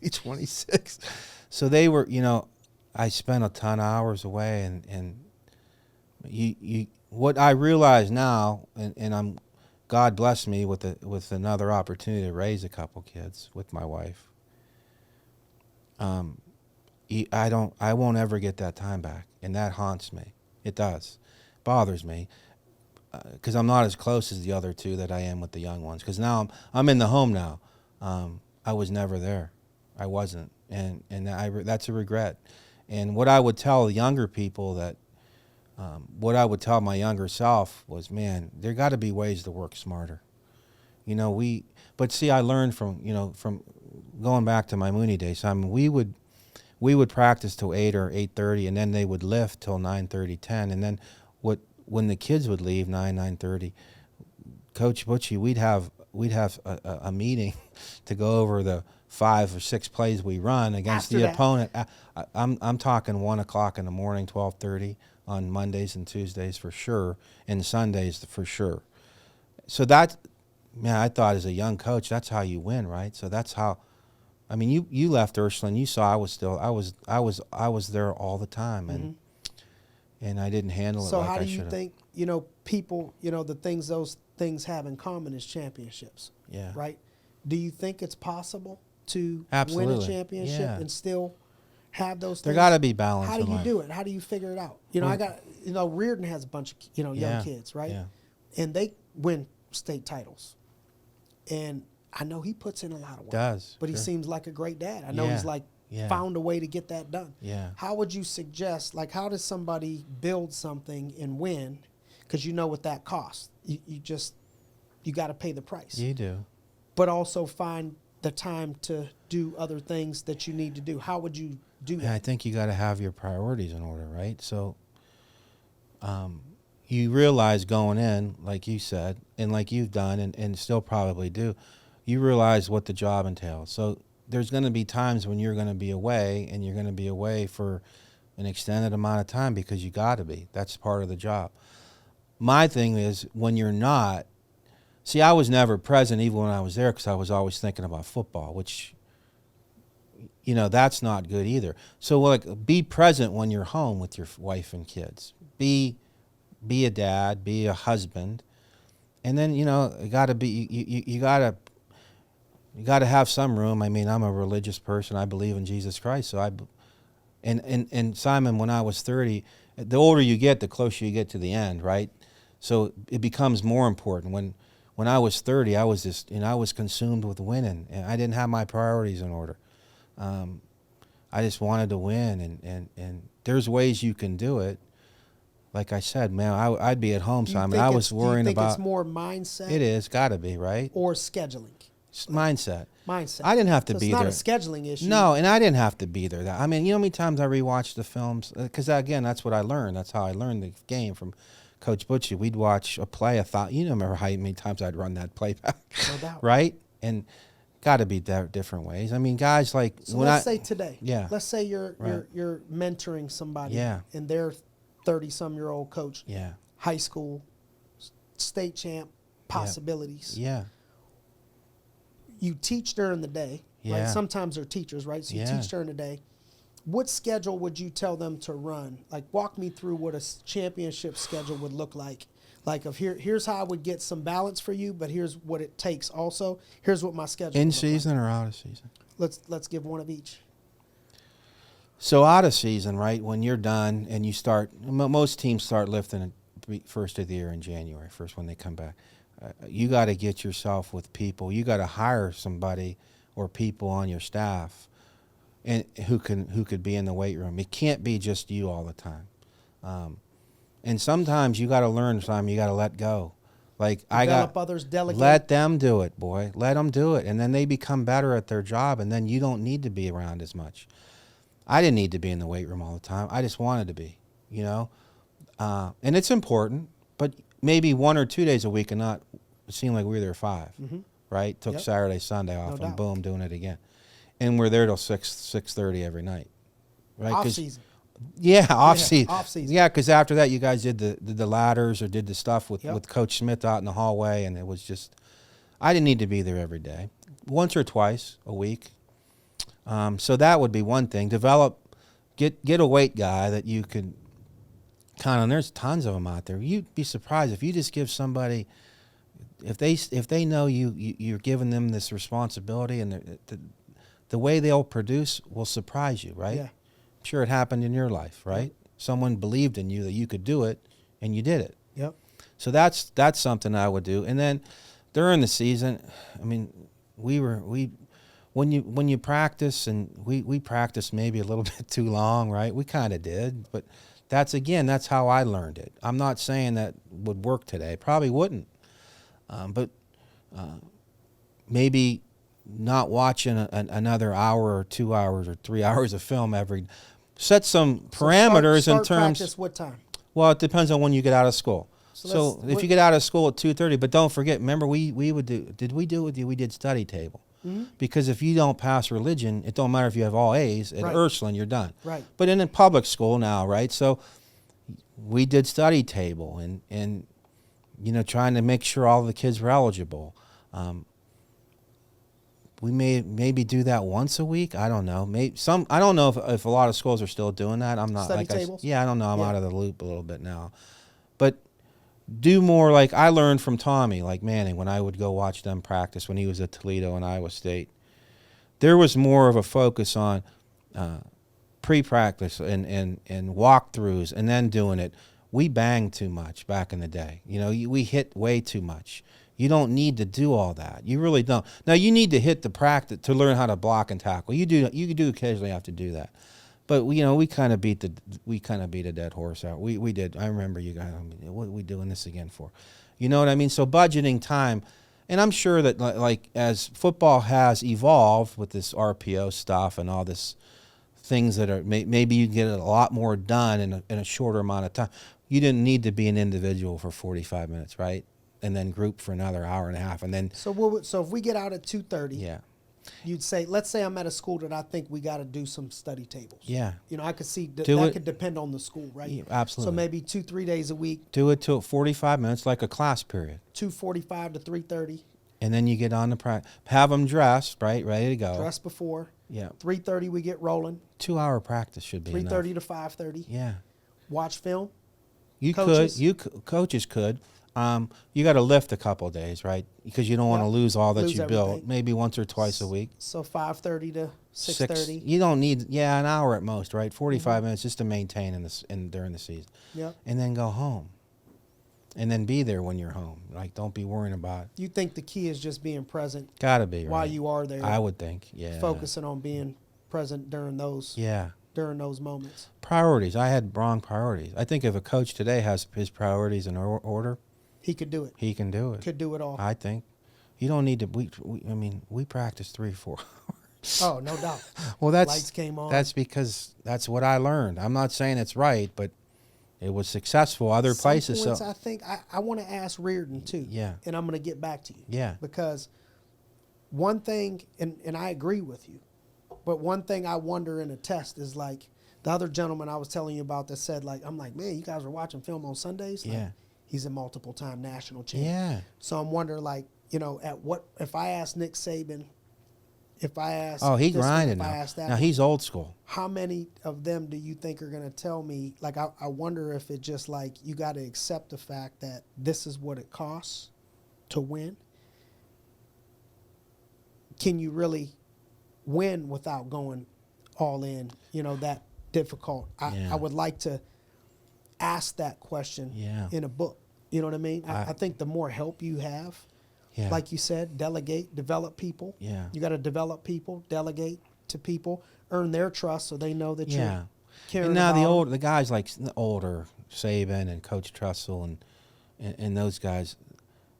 he's 26. So they were, you know, I spent a ton of hours away, and what I realize now, and God blessed me with another opportunity to raise a couple kids with my wife. I won't ever get that time back, and that haunts me. It does, bothers me, because I'm not as close as the other two that I am with the young ones. Because now I'm in the home now. I was never there. I wasn't, and that's a regret. And what I would tell the younger people what I would tell my younger self was, man, there got to be ways to work smarter. You know, but see, I learned from going back to my Mooney days. I mean, we would practice till 8 or 8:30, and then they would lift till 9:30, 10. And then when the kids would leave 9:30, Coach Butche, we'd have a meeting to go over the 5 or 6 plays we run against the opponent. I'm talking 1 o'clock in the morning, 12:30 on Mondays and Tuesdays for sure, and Sundays for sure. So that, man, I thought as a young coach, that's how you win, right? So that's how. I mean, you left Ursula, and you saw I was there all the time, and I didn't handle it like I should have. So how do you think, you know, people, you know, those things have in common is championships, right? Do you think it's possible to win a championship and still have those things? There got to be balance. How do you do it? How do you figure it out? You know, Reardon has a bunch of, you know, young kids, right? And they win state titles. And I know he puts in a lot of work. But he seems like a great dad. I know he's like found a way to get that done. How would you suggest, like, how does somebody build something and win? Because you know what that costs. You got to pay the price. You do. But also find the time to do other things that you need to do? How would you do And I that? think you got to have your priorities in order, right? So you realize going in, like you said, and like you've done and still probably do, you realize what the job entails. So there's going to be times when you're going to be away, and you're going to be away for an extended amount of time because you got to be. That's part of the job. My thing is when you're not, see, I was never present even when I was there because I was always thinking about football, which, that's not good either. So like, be present when you're home with your wife and kids. Be a dad, be a husband, and then you got to be you got to have some room. I mean, I'm a religious person. I believe in Jesus Christ. So and Simon, when I was 30, the older you get, the closer you get to the end, right? So it becomes more important. When I was 30, I was just I was consumed with winning, and I didn't have my priorities in order. I just wanted to win, and there's ways you can do it. Like I said, man, I'd be at home, Simon. I was worrying do you think about. it's more mindset? It is, got to be, right? Or scheduling? It's mindset. Mindset. I didn't have to So be it's not there. a scheduling issue. No, and I didn't have to be there. I mean, how many times I rewatched the films? Because again, that's what I learned. That's how I learned the game from Coach Butche. We'd watch a play. I thought, remember how many times I'd run that play back, No doubt. right? And got to be different ways. I mean, guys like So let's say today. Yeah. Let's say you're Right. you're mentoring somebody. Yeah. And they're 30-some-year-old coach. Yeah. High school, state champ, possibilities. Yeah. You teach during the day. Right? Yeah. Sometimes they're teachers, right? So you Yeah. teach during the day. What schedule would you tell them to run? Like, walk me through what a championship schedule would look like. Like, here's how I would get some balance for you, but here's what it takes also. Here's what my schedule In would look like. season or out of season? Let's give one of each. So out of season, right, when you're done and you start, most teams start lifting at first of the year in January, first when they come back. You got to get yourself with people. You got to hire somebody or people on your staff and who could be in the weight room. It can't be just you all the time. And sometimes you got to learn, Simon, you got to let go. Like Develop others, delegate. Let them do it, boy. Let them do it. And then they become better at their job, and then you don't need to be around as much. I didn't need to be in the weight room all the time. I just wanted to be, and it's important, but maybe 1 or 2 days a week and not seem like we were there 5, right? Took Yep. Saturday, Sunday off, No and doubt. boom, doing it again. And we're there till 6:30 every night, right? Off 'Cause- season. Yeah, off season. off season. Yeah, because after that, you guys did the ladders or did the stuff with, Yep. with Coach Smith out in the hallway, and it was just, I didn't need to be there every day. Once or twice a week. So that would be one thing. Get a weight guy that you could count on. There's tons of them out there. You'd be surprised if you just give somebody, if they know you're giving them this responsibility, and the way they'll produce will surprise you, right? Yeah. Sure, it happened in your life, right? Someone believed in you that you could do it, and you did it. Yep. So that's something I would do. And then during the season, I mean, when you practice, and we practiced maybe a little bit too long, right? We kind of did, but that's how I learned it. I'm not saying that would work today. Probably wouldn't. But maybe not watching another hour or 2 hours or 3 hours of film set some parameters start in terms. Practice what time? Well, it depends on when you get out of school. So if you get out of school at 2:30, but don't forget, remember we would do. Did we do it with you? We did study table. Because if you don't pass religion, it don't matter if you have all A's at Right. Ursuline, you're done. Right. But in a public school now, right? So we did study table and trying to make sure all the kids were eligible. We may maybe do that once a week. I don't know. I don't know if a lot of schools are still doing that. I'm not Study tables? Yeah, I don't know. I'm Yeah. out of the loop a little bit now. But do more like I learned from Tommy, like Manning, when I would go watch them practice when he was at Toledo and Iowa State. There was more of a focus on pre-practice and walkthroughs and then doing it. We banged too much back in the day. We hit way too much. You don't need to do all that. You really don't. Now you need to hit the practice to learn how to block and tackle. You do occasionally have to do that. But we kind of beat a dead horse out. We did. I remember you guys. What are we doing this again for? You know what I mean? So budgeting time, And I'm sure that like as football has evolved with this RPO stuff and all this things that are maybe you get a lot more done in a shorter amount of time. You didn't need to be an individual for 45 minutes, right? And then group for another hour and a half, and then So if we get out at 2:30, yeah, you'd say, let's say I'm at a school that I think we got to do some study tables. yeah, You know, I could see that Do it. could depend on the school, right? Yeah, absolutely. So maybe 2-3 days a week, do it till 45 minutes, like a class period, 2:45 to 3:30, and then you get on the practice. Have them dressed, right, ready to go. dress before. Yeah, 3:30 we get rolling. 2-hour practice should be 3:30 enough. to 5:30. Yeah, Watch film. you Coaches? coaches could. You got to lift a couple of days, right? Because you don't want to Yep. lose all that Lose you everything. built. Maybe once or twice a week. So 5:30 to 6:30. You don't need an hour at most, right? 45 minutes just to maintain during the season, Yep. and then go home, and then be there when you're home. Like don't be worrying about. You think the key is just being present Gotta be right. while you are there, I would think, yeah. focusing on being present during those moments. Priorities. I had wrong priorities. I think if a coach today has his priorities in order, He could do it. he can do it. Could do it all. I think. You don't need to. We practice 3-4 hours. Oh, no doubt. Well, Lights came on. That's because that's what I learned. I'm not saying it's right, but it was successful other Some places. points, So I think I want to ask Reardon too. Yeah. And I'm going to get back to you. Yeah. Because one thing, and I agree with you, but one thing I wonder in a test is like the other gentleman I was telling you about that said like, I'm like, man, you guys are watching film on Sundays? Like, Yeah. he's a multiple time national champ. Yeah. So I'm wondering like, you know, if I ask Nick Saban, if I ask He this one, grinding if I now. ask that Now one, he's old school. how many of them do you think are going to tell me, like, I wonder if it just like you got to accept the fact that this is what it costs to win? Can you really win without going all in, you know, that difficult? Yeah. I would like to ask that question in a book. You know what I mean? I think the more help you have, Yeah. like you said, delegate, develop people. Yeah. You got to develop people, delegate to people, earn their trust so they know that Yeah. you're caring And now about the guys like the older Saban and Coach Trussell and those guys,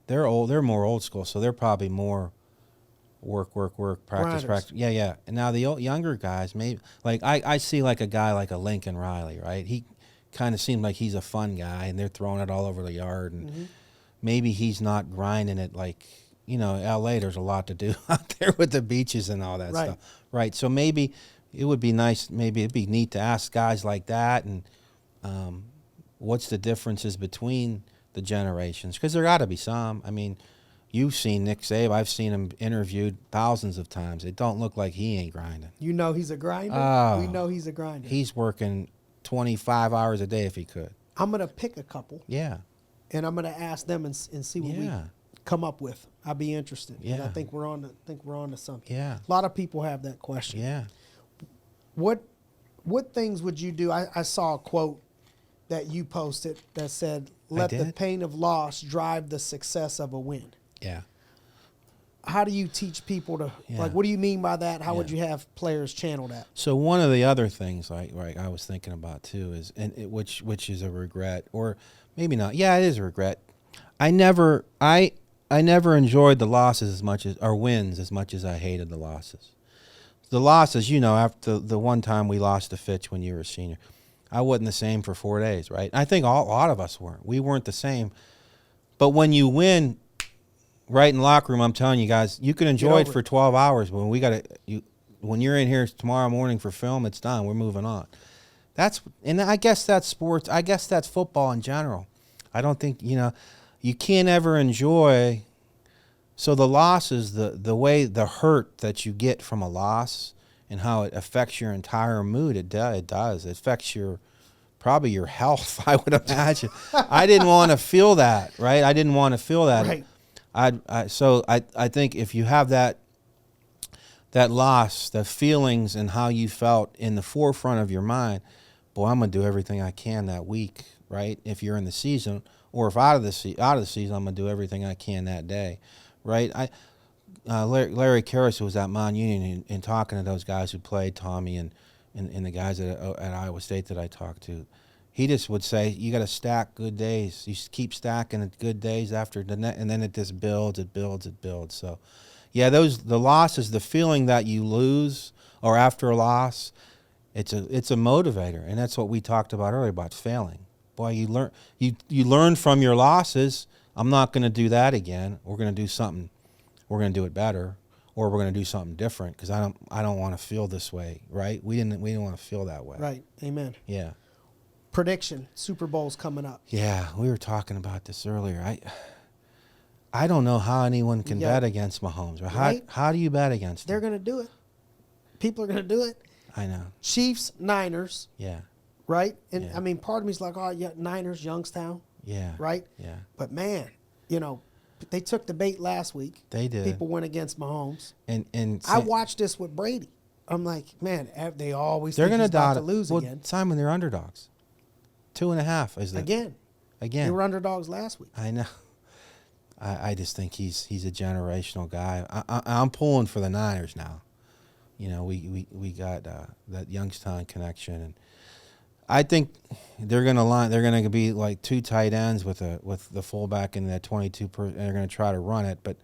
they're old. They're more old school, so they're probably more work, practice, Grinders. practice. Yeah. And now the younger guys, maybe like I see like a guy like a Lincoln Riley, right? He kind of seems like he's a fun guy, and they're throwing it all over the yard, and maybe he's not grinding it like, you know, L.A. There's a lot to do out there with the beaches and all that Right. stuff, right? So maybe it would be nice. Maybe it'd be neat to ask guys like that, and what's the differences between the generations? Because there got to be some. I mean, you've seen Nick Saban. I've seen him interviewed thousands of times. It don't look like he ain't grinding. You know he's a grinder. Oh. We know he's a grinder. He's working 25 hours a day if he could. I'm going to pick a couple, Yeah. and I'm going to ask them and see what we Yeah. come up with. I'd be interested. 'Cause I Yeah. think we're on to something. Yeah. A lot of people have that question. Yeah. What things would you do? I saw a quote that you posted that said, "Let the did? pain of loss drive the success of a win." Yeah. How do you teach people to Yeah. like? What do you mean by that? How would Yeah. you have players channel that? So one of the other things like I was thinking about too is which is a regret, or maybe not. Yeah, it is a regret. I never enjoyed the losses as much as or wins as much as I hated the losses. The losses, you know, after the one time we lost to Fitch when you were a senior, I wasn't the same for 4 days, right? I think a lot of us weren't. We weren't the same. But when you win, right in the locker room, I'm telling you guys, you can enjoy it for 12 hours. When when you're in here tomorrow morning for film, it's done. We're moving on. And I guess that's sports. I guess that's football in general. I don't think, you know, you can't ever enjoy. So the losses, the way the hurt that you get from a loss and how it affects your entire mood, it does. It affects probably your health, I would imagine. I didn't want to feel that, right? I didn't want to feel that. Right. I think if you have that loss, the feelings and how you felt in the forefront of your mind, boy, I'm gonna do everything I can that week, right? If you're in the season, or if out of the season, I'm gonna do everything I can that day, right? Larry Karras was at Mount Union and talking to those guys who played, Tommy and the guys at Iowa State that I talked to. He just would say, you got to stack good days. You keep stacking it good days after the net, and then it just builds, it builds, it builds. So, yeah, the losses, the feeling that you lose or after a loss, it's a motivator, and that's what we talked about earlier about failing. Boy, you learn from your losses. I'm not going to do that again. We're going to do something. We're going to do it better, or we're going to do something different because I don't want to feel this way, right? We didn't want to feel that way. Right. Amen. Yeah. Prediction: Super Bowl's coming up. Yeah, we were talking about this earlier. I don't know how anyone can bet against Mahomes. Right? How do you bet against They're him? going to do it. People are going to do it. I know. Chiefs, Niners. Yeah. Right? And Yeah. I mean, part of me's like, oh, yeah, Niners, Youngstown. Yeah. Right? Yeah. But man, they took the bait last week. They did. People went against Mahomes. And I watched this with Brady. I'm like, man, they always they're think going he's about to lose well, again. Simon, they're underdogs. 2.5 is the Again. Again. They were underdogs last week. I know. I just think he's a generational guy. I'm pulling for the Niners now. We got that Youngstown connection, and I think they're going to be like two tight ends with the fullback and that 22 and they're going to try to run it. But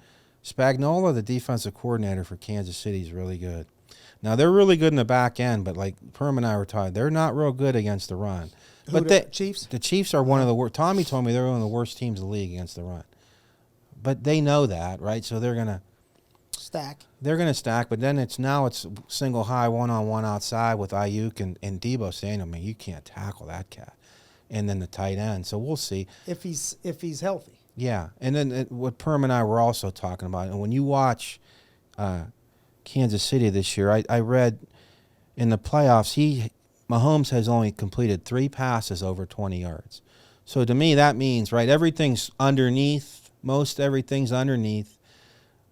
Spagnuolo, the defensive coordinator for Kansas City, is really good. Now they're really good in the back end, but like Perm and I were talking, they're not real good against the run. But the Chiefs? The Chiefs are one of the worst. Tommy told me they're one of the worst teams in the league against the run. But they know that, right? So they're gonna stack. They're gonna stack, but then it's single high, one-on-one outside with Ayuk and Debo saying, I mean, you can't tackle that cat. And then the tight end. So we'll see. If he's healthy. Yeah. And then what Perm and I were also talking about, and when you watch Kansas City this year, I read in the playoffs, Mahomes has only completed 3 passes over 20 yards. So to me, that means, right, everything's underneath. Most everything's underneath,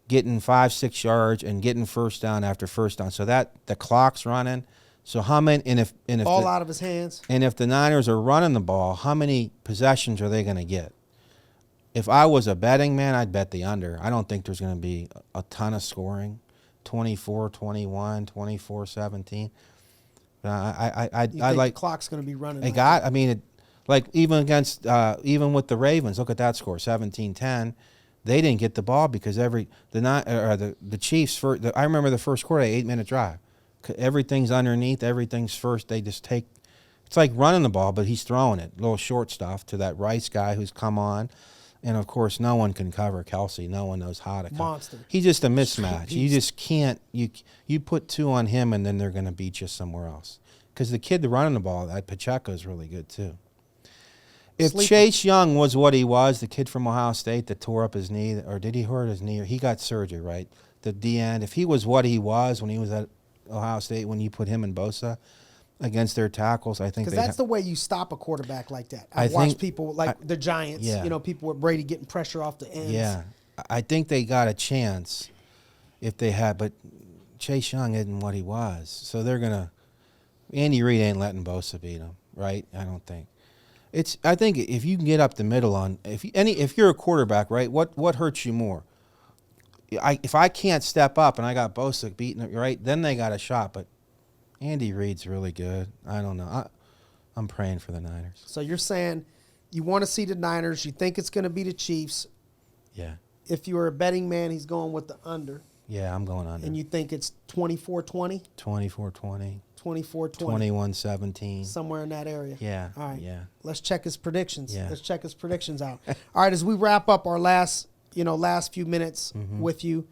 getting 5-6 yards and getting first down after first down. So that the clock's running. So how many? And if ball out of his hands. And if the Niners are running the ball, how many possessions are they going to get? If I was a betting man, I'd bet the under. I don't think there's going to be a ton of scoring, 24-21, 24-17. I like the clock's going to be running. Like even with the Ravens, look at that score, 17-10. They didn't get the ball because the Chiefs. I remember the first quarter, 8-minute drive. Everything's underneath, everything's first. They just take. It's like running the ball, but he's throwing it, little short stuff to that Rice guy who's come on, and of course no one can cover Kelsey. No one knows how to cover. Monster. He's just a mismatch. You just can't. You put 2 on him, and then they're going to beat you somewhere else. Because the kid running the ball, that Pacheco, is really good too. If Chase Young was what he was, the kid from Ohio State that tore up his knee, or did he hurt his knee? Or he got surgery, right? The D-end. If he was what he was when he was at Ohio State, when you put him and Bosa against their tackles, I think because that's the way you stop a quarterback like that. I've watched people like the Giants. Yeah. People with Brady getting pressure off the ends. Yeah, I think they got a chance if they had, but Chase Young isn't what he was, so they're gonna. Andy Reid ain't letting Bosa beat him, right? I don't think. I think if you can get up the middle if you're a quarterback, right? What hurts you more? If I can't step up and I got Bosa beating it, right? Then they got a shot. But Andy Reid's really good. I don't know. I'm praying for the Niners. So you're saying you want to see the Niners. You think it's going to be the Chiefs. Yeah. If you were a betting man, he's going with the under. Yeah, I'm going under. And you think it's 24-20? 24-20. 24-20. 21-17. Somewhere in that area. Yeah. All right. Yeah. Let's check his predictions. Yeah. Let's check his predictions out. All right, as we wrap up our last few minutes with you,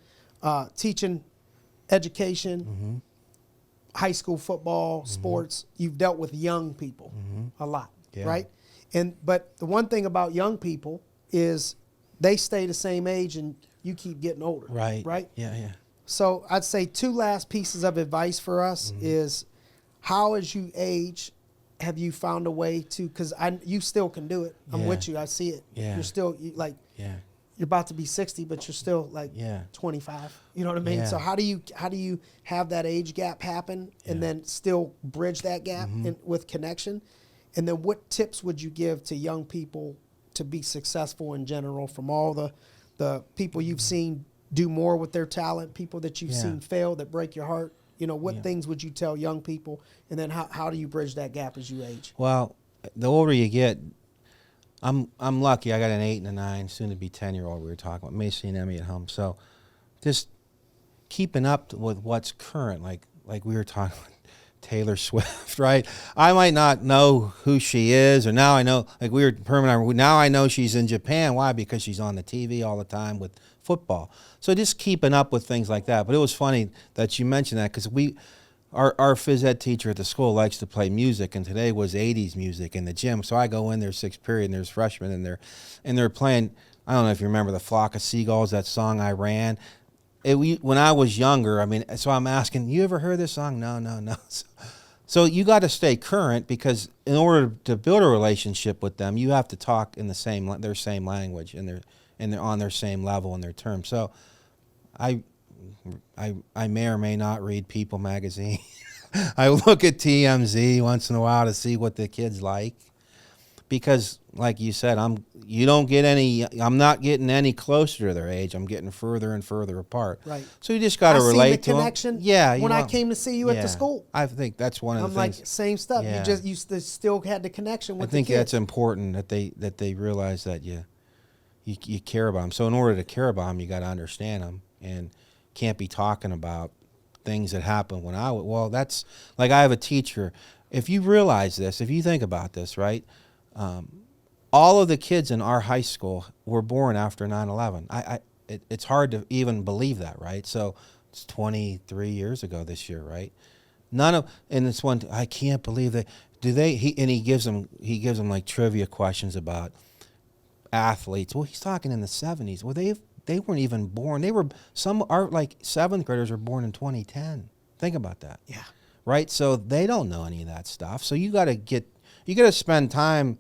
teaching, education, high school football, sports, you've dealt with young people a lot, right? But the one thing about young people is they stay the same age and you keep getting older. Right. Right? Yeah, yeah. So I'd say 2 last pieces of advice for us is how as you age, have you found a way to, because you still can do it. I'm with you. I see it. Yeah. You're still you're about to be 60, but you're still 25. You know what I mean? Yeah. So how do you have that age gap happen and then still bridge that gap with connection? And then what tips would you give to young people to be successful in general from all the people you've seen do more with their talent, people that you've seen fail that break your heart? What things would you tell young people? And then how do you bridge that gap as you age? Well, the older you get, I'm lucky. I got an 8 and a 9, soon to be 10-year-old. We were talking about Macy and Emmy at home. So just keeping up with what's current, like we were talking about Taylor Swift, right? I might not know who she is, or now I know, like we were permanent. Now I know she's in Japan. Why? Because she's on the TV all the time with football. So just keeping up with things like that. But it was funny that you mentioned that, because our phys ed teacher at the school likes to play music, and today was 80s music in the gym. So I go in there 6th period, and there's freshmen in there, and they're playing, I don't know if you remember the Flock of Seagulls, that song I Ran. When I was younger, I mean, so I'm asking, you ever heard this song? No. So you got to stay current, because in order to build a relationship with them, you have to talk in their same language, and they're on their same level in their terms. So I may or may not read People magazine. I look at TMZ once in a while to see what the kids like, because like you said, I'm not getting any closer to their age. I'm getting further and further apart. Right. So you just got to relate to them. Connection. Yeah. When I came to see you at the school, I think that's one of the things. I'm like, same stuff. Yeah. You still had the connection with I think the kids. that's important, that they realize that you care about them. So in order to care about them, you got to understand them, and can't be talking about things that happened when that's like, I have a teacher. If you realize this, if you think about this, right? All of the kids in our high school were born after 9/11. It's hard to even believe that, right? So it's 23 years ago this year, right? And it's one, I can't believe that. He gives them like trivia questions about athletes. Well, he's talking in the 70s. Well, they weren't even born. Like 7th graders were born in 2010. Think about that. Yeah. Right? So they don't know any of that stuff. So you got to spend time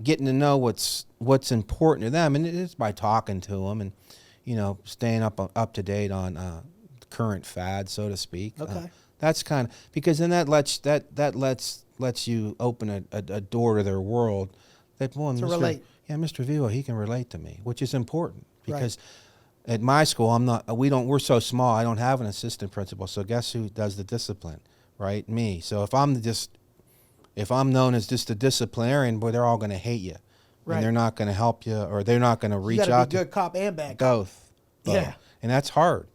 getting to know what's important to them, and it's by talking to them, and staying up to date on current fads, so to speak. Okay. That's kind of, because then that lets you open a door to their world. Relate. Yeah, Mr. Vivo, he can relate to me, which is important, because at my school we're so small. I don't have an assistant principal. So guess who does the discipline? Right, me. So if I'm known as just a disciplinarian, boy, they're all going to hate you, and they're not going to help you, or they're not going to reach out. You got to be good cop and bad cop. Both. Yeah, and that's hard.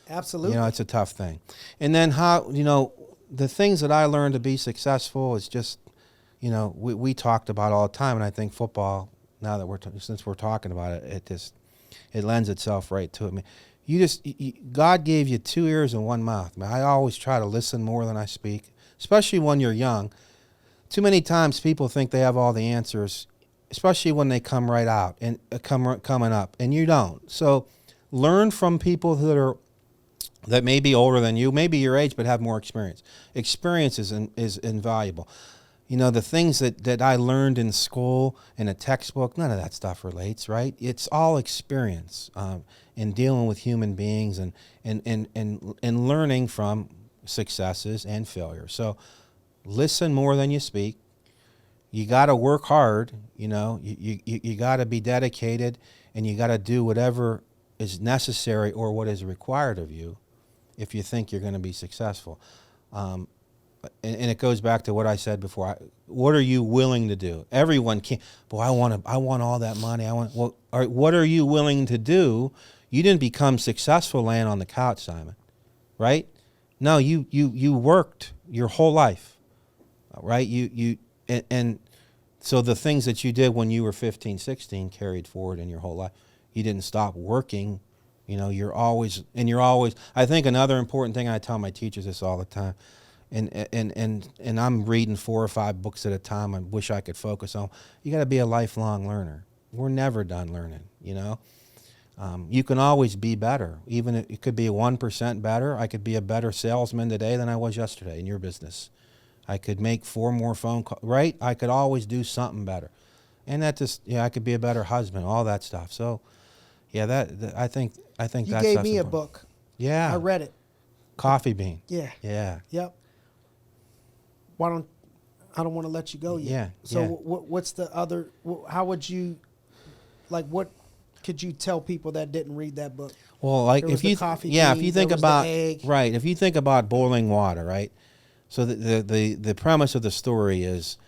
Absolutely. It's a tough thing. And then the things that I learned to be successful is just, we talked about all the time, and I think football, now that since we're talking about it, it lends itself right to it. I mean, God gave you 2 ears and 1 mouth. I mean, I always try to listen more than I speak, especially when you're young. Too many times people think they have all the answers, especially when they come right out and coming up, and you don't. So learn from people that may be older than you, maybe your age, but have more experience. Experience is invaluable. The things that I learned in school, in a textbook, none of that stuff relates, right? It's all experience in dealing with human beings and learning from successes and failures. So listen more than you speak. You got to work hard. You got to be dedicated, and you got to do whatever is necessary or what is required of you if you think you're going to be successful. And it goes back to what I said before. What are you willing to do? Everyone can't. Boy, I want all that money. What are you willing to do? You didn't become successful laying on the couch, Simon, right? No, you worked your whole life, right? And so the things that you did when you were 15, 16 carried forward in your whole life. You didn't stop working. You're always. I think another important thing, I tell my teachers this all the time. And I'm reading 4 or 5 books at a time. I wish I could focus on. You got to be a lifelong learner. We're never done learning. You can always be better. Even it could be 1% better. I could be a better salesman today than I was yesterday in your business. I could make 4 more phone calls. Right? I could always do something better. And that just I could be a better husband. All that stuff. So, yeah, I think you gave me a book. Yeah, I read it. Coffee Bean. Yeah. Yeah. Yep. I don't want to let you go yet. Yeah. So what's the other? How would you, what could you tell people that didn't read that book? Well, like if you think about if you think about boiling water, right? So the premise of the story is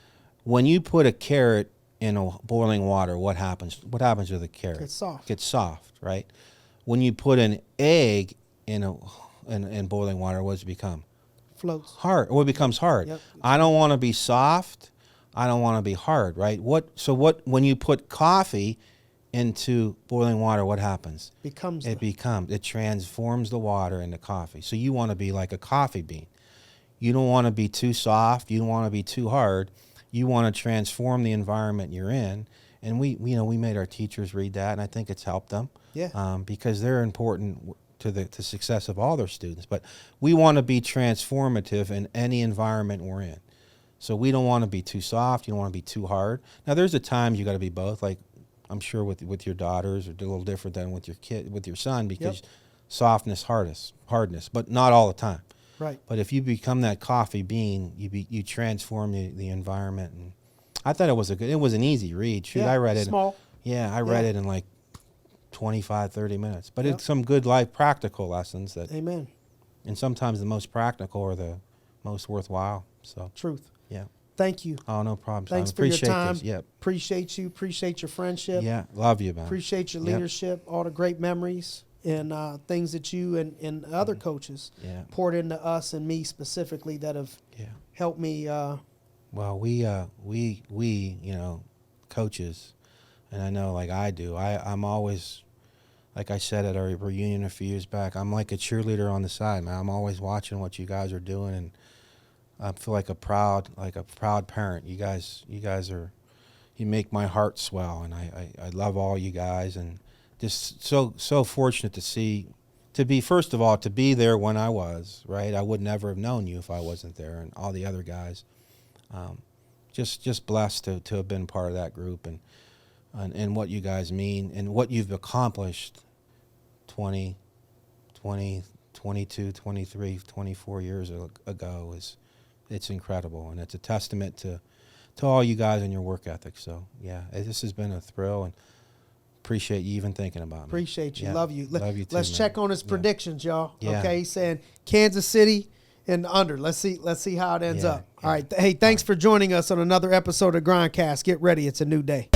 when you put a carrot in a boiling water, what happens? What happens to the carrot? Gets soft. Gets soft, right? When you put an egg in boiling water, what does it become? Floats. Hard. Or it becomes hard. Yep. I don't want to be soft. I don't want to be hard, right? When you put coffee into boiling water, what happens? It transforms the water into coffee. So you want to be like a coffee bean. You don't want to be too soft. You don't want to be too hard. You want to transform the environment you're in. And we made our teachers read that, and I think it's helped them. Yeah. Because they're important to the success of all their students. But we want to be transformative in any environment we're in. So we don't want to be too soft. You don't want to be too hard. Now, there's a times you got to be both. Like I'm sure with your daughters, or a little different than with your son, because softness, hardness, but not all the time. Right. But if you become that coffee bean, you transform the environment. And I thought it was an easy read. Shoot, I read it. Small. I read it in like 25, 30 minutes. But it's some good life practical lessons that. Amen. And sometimes the most practical are the most worthwhile. So. Truth. Yeah. Thank you. Oh, no problem. Thanks Simon. for your Appreciate time. this. Yep. Appreciate you. Appreciate your friendship. Yeah. Love you, man. Appreciate your leadership, all the great memories and things that you and other coaches poured into us and me specifically that have helped me. Well, we coaches, and I know like I do, I'm always, like I said at our reunion a few years back, I'm like a cheerleader on the side, man. I'm always watching what you guys are doing, and I feel like a proud parent. You guys you make my heart swell, and I love all you guys, and just so fortunate to be first of all to be there when I was, right. I would never have known you if I wasn't there, and all the other guys. Just blessed to have been part of that group, and what you guys mean and what you've accomplished 20, 22, 23, 24 years ago it's incredible, and it's a testament to all you guys and your work ethic. So this has been a thrill, and appreciate you even thinking about me. Appreciate you. Yeah. Love you. Love you too, Let's man. check on his predictions, y'all. Yeah. Okay, he's saying Kansas City and under. Let's see how it ends up. All right. Hey, thanks for joining us on another episode of GRINDcast. Get ready. It's a new day.